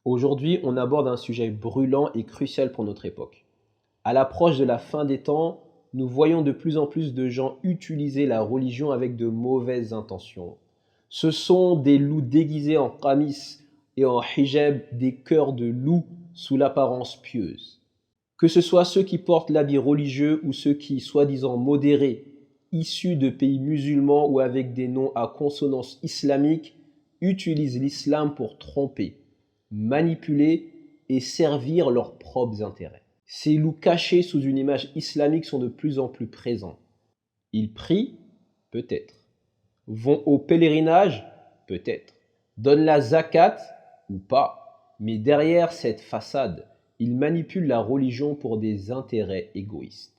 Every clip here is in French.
Aujourd'hui, on aborde un sujet brûlant et crucial pour notre époque. À l'approche de la fin des temps, nous voyons de plus en plus de gens utiliser la religion avec de mauvaises intentions. Ce sont des loups déguisés en qamis et en hijab, des cœurs de loups sous l'apparence pieuse. Que ce soit ceux qui portent l'habit religieux ou ceux qui, soi-disant modérés, issus de pays musulmans ou avec des noms à consonance islamique, utilisent l'islam pour tromper, manipuler et servir leurs propres intérêts. Ces loups cachés sous une image islamique sont de plus en plus présents. Ils prient, peut-être. Vont au pèlerinage, peut-être. Donnent la zakat, ou pas. Mais derrière cette façade, ils manipulent la religion pour des intérêts égoïstes.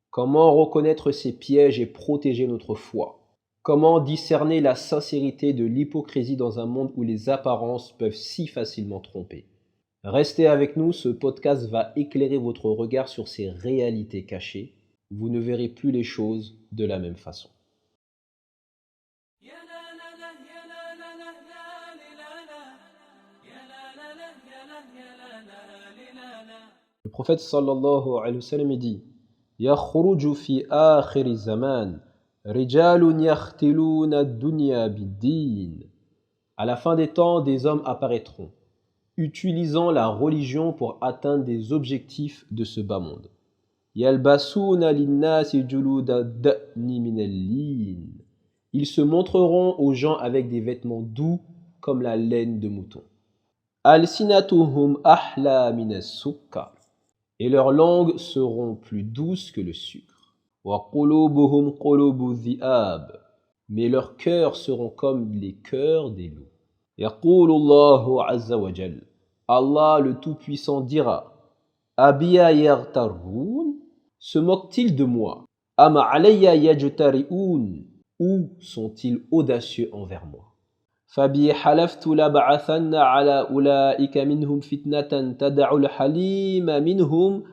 Comment reconnaître ces pièges et protéger notre foi? Comment discerner la sincérité de l'hypocrisie dans un monde où les apparences peuvent si facilement tromper? Restez avec nous, ce podcast va éclairer votre regard sur ces réalités cachées. Vous ne verrez plus les choses de la même façon. Le prophète sallallahu alayhi wa sallam dit يخرج في آخر الزمان رجال يختلون الدنيا بالدين. À la fin des temps, des hommes apparaîtront, utilisant la religion pour atteindre des objectifs de ce bas monde. يلبسون للناس جلود الدأن من اللين. Ils se montreront aux gens avec des vêtements doux comme la laine de mouton. ألسنتهم أحلى من السكر. Et leurs langues seront plus douces que le sucre. وَقُلُوبُهُمْ قُلُوبُ الذِّئَابِ. Mais leurs cœurs seront comme les cœurs des loups. يَقُولُ اللَّهُ عَزَّ وَجَلَّ. Allah le Tout-Puissant dira أَبِيَا يَغْتَرُّونَ. Se moquent-ils de moi? أَمَ عَلَيَّ يَجْتَرِئُونَ. Ou sont-ils audacieux envers moi? فَبِي حَلَفْتُ لَبَعَثَنَّ عَلَى أُولَئِكَ مِنْهُمْ فِتْنَةً تَدَعُ الْحَلِيمَ مِنْهُمْ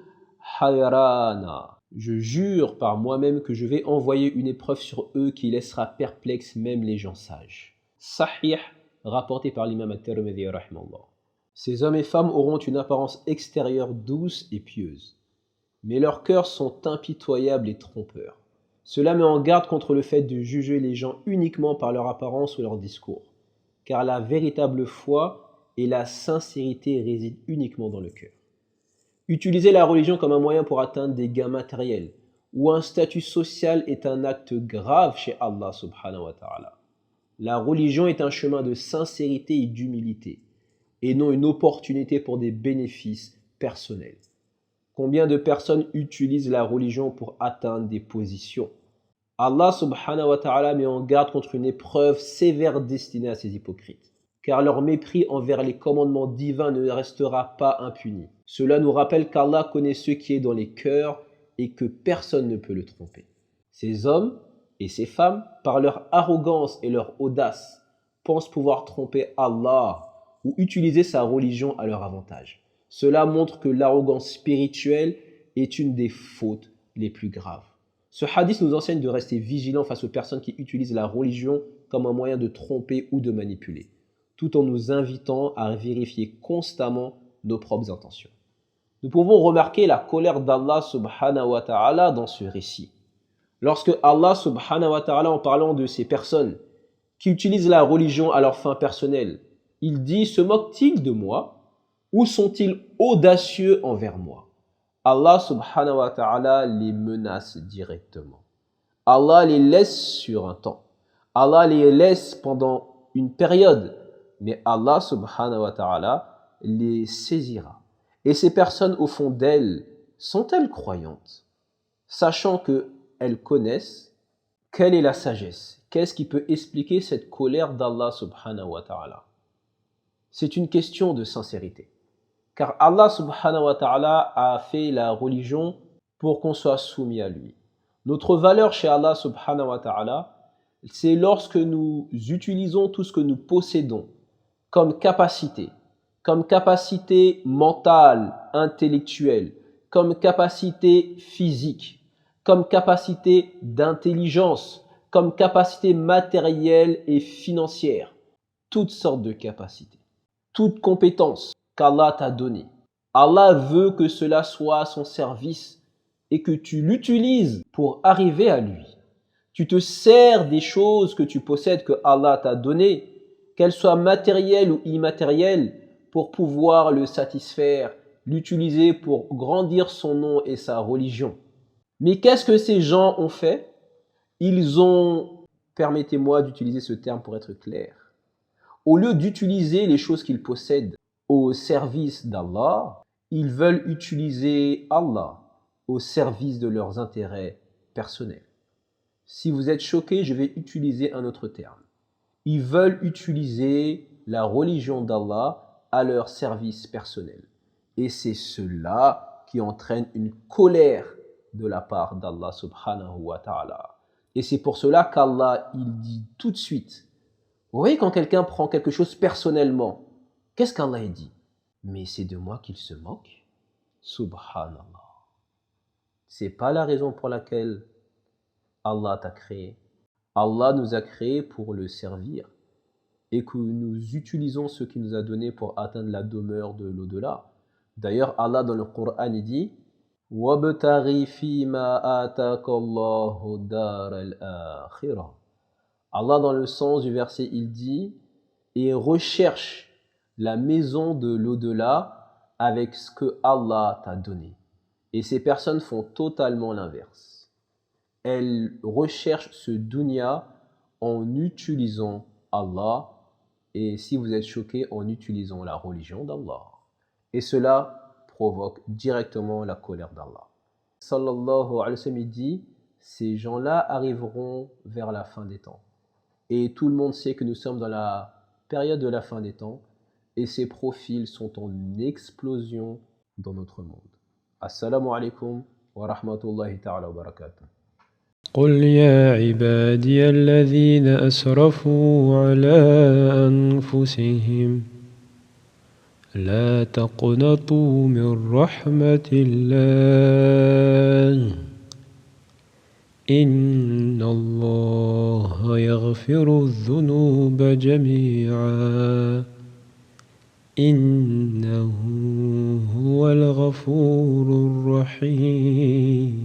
حَيْرَانًا. Je jure par moi-même que je vais envoyer une épreuve sur eux qui laissera perplexes même les gens sages. Sahih, rapporté par l'imam at-Tirmidhi rahimahullah. Ces hommes et femmes auront une apparence extérieure douce et pieuse, mais leurs cœurs sont impitoyables et trompeurs. Cela met en garde contre le fait de juger les gens uniquement par leur apparence ou leur discours, car la véritable foi et la sincérité résident uniquement dans le cœur. Utiliser la religion comme un moyen pour atteindre des gains matériels ou un statut social est un acte grave chez Allah subhanahu wa ta'ala. La religion est un chemin de sincérité et d'humilité, et non une opportunité pour des bénéfices personnels. Combien de personnes utilisent la religion pour atteindre des positions? Allah subhanahu wa ta'ala met en garde contre une épreuve sévère destinée à ces hypocrites, car leur mépris envers les commandements divins ne restera pas impuni. Cela nous rappelle qu'Allah connaît ce qui est dans les cœurs et que personne ne peut le tromper. Ces hommes et ces femmes, par leur arrogance et leur audace, pensent pouvoir tromper Allah ou utiliser sa religion à leur avantage. Cela montre que l'arrogance spirituelle est une des fautes les plus graves. Ce hadith nous enseigne de rester vigilants face aux personnes qui utilisent la religion comme un moyen de tromper ou de manipuler, tout en nous invitant à vérifier constamment nos propres intentions. Nous pouvons remarquer la colère d'Allah subhanahu wa ta'ala dans ce récit. Lorsque Allah subhanahu wa ta'ala, en parlant de ces personnes qui utilisent la religion à leurs fins personnelles, il dit: se moquent-ils de moi ou sont-ils audacieux envers moi? Allah subhanahu wa ta'ala les menace directement. Allah les laisse sur un temps. Allah les laisse pendant une période. Mais Allah subhanahu wa ta'ala les saisira. Et ces personnes au fond d'elles, sont-elles croyantes? Sachant qu'elles connaissent quelle est la sagesse. Qu'est-ce qui peut expliquer cette colère d'Allah subhanahu wa ta'ala? C'est une question de sincérité. Car Allah subhanahu wa ta'ala a fait la religion pour qu'on soit soumis à lui. Notre valeur chez Allah subhanahu wa ta'ala, c'est lorsque nous utilisons tout ce que nous possédons comme capacité mentale, intellectuelle, comme capacité physique, comme capacité d'intelligence, comme capacité matérielle et financière, toutes sortes de capacités, toute compétence. qu'Allah t'a donné. Allah veut que cela soit à son service et que tu l'utilises pour arriver à lui. Tu te sers des choses que tu possèdes, que Allah t'a données, qu'elles soient matérielles ou immatérielles, pour pouvoir le satisfaire, l'utiliser pour grandir son nom et sa religion. Mais qu'est-ce que ces gens ont fait? Ils ont, permettez-moi d'utiliser ce terme pour être clair, au lieu d'utiliser les choses qu'ils possèdent au service d'Allah, ils veulent utiliser Allah au service de leurs intérêts personnels. Si vous êtes choqué, je vais utiliser un autre terme. Ils veulent utiliser la religion d'Allah à leur service personnel. Et c'est cela qui entraîne une colère de la part d'Allah subhanahu wa ta'ala. Et c'est pour cela qu'Allah, il dit tout de suite, vous voyez quand quelqu'un prend quelque chose personnellement, qu'est-ce qu'Allah dit? Mais c'est de moi qu'il se moque? Subhanallah. C'est pas la raison pour laquelle Allah t'a créé. Allah nous a créés pour le servir et que nous utilisons ce qu'il nous a donné pour atteindre la demeure de l'au-delà. D'ailleurs, Allah dans le Coran il dit وَابْتَغِ فِي مَا آتَاكَ اللَّهُ دَارَ الْآخِرَةِ. Allah dans le sens du verset il dit et recherche la maison de l'au-delà avec ce que Allah t'a donné. Et ces personnes font totalement l'inverse. Elles recherchent ce dunya en utilisant Allah et si vous êtes choqué, en utilisant la religion d'Allah. Et cela provoque directement la colère d'Allah. Sallallahu alayhi wa sallam dit, ces gens-là arriveront vers la fin des temps. Et tout le monde sait que nous sommes dans la période de la fin des temps et ces profils sont en explosion dans notre monde. Assalamu alaikum wa rahmatullahi ta'ala wa barakatuh. قل يا عبادي الذين أسرفوا على أنفسهم لا تقنطوا من رحمة الله إن الله يغفر الذنوب جميعا إنه هو الغفور الرحيم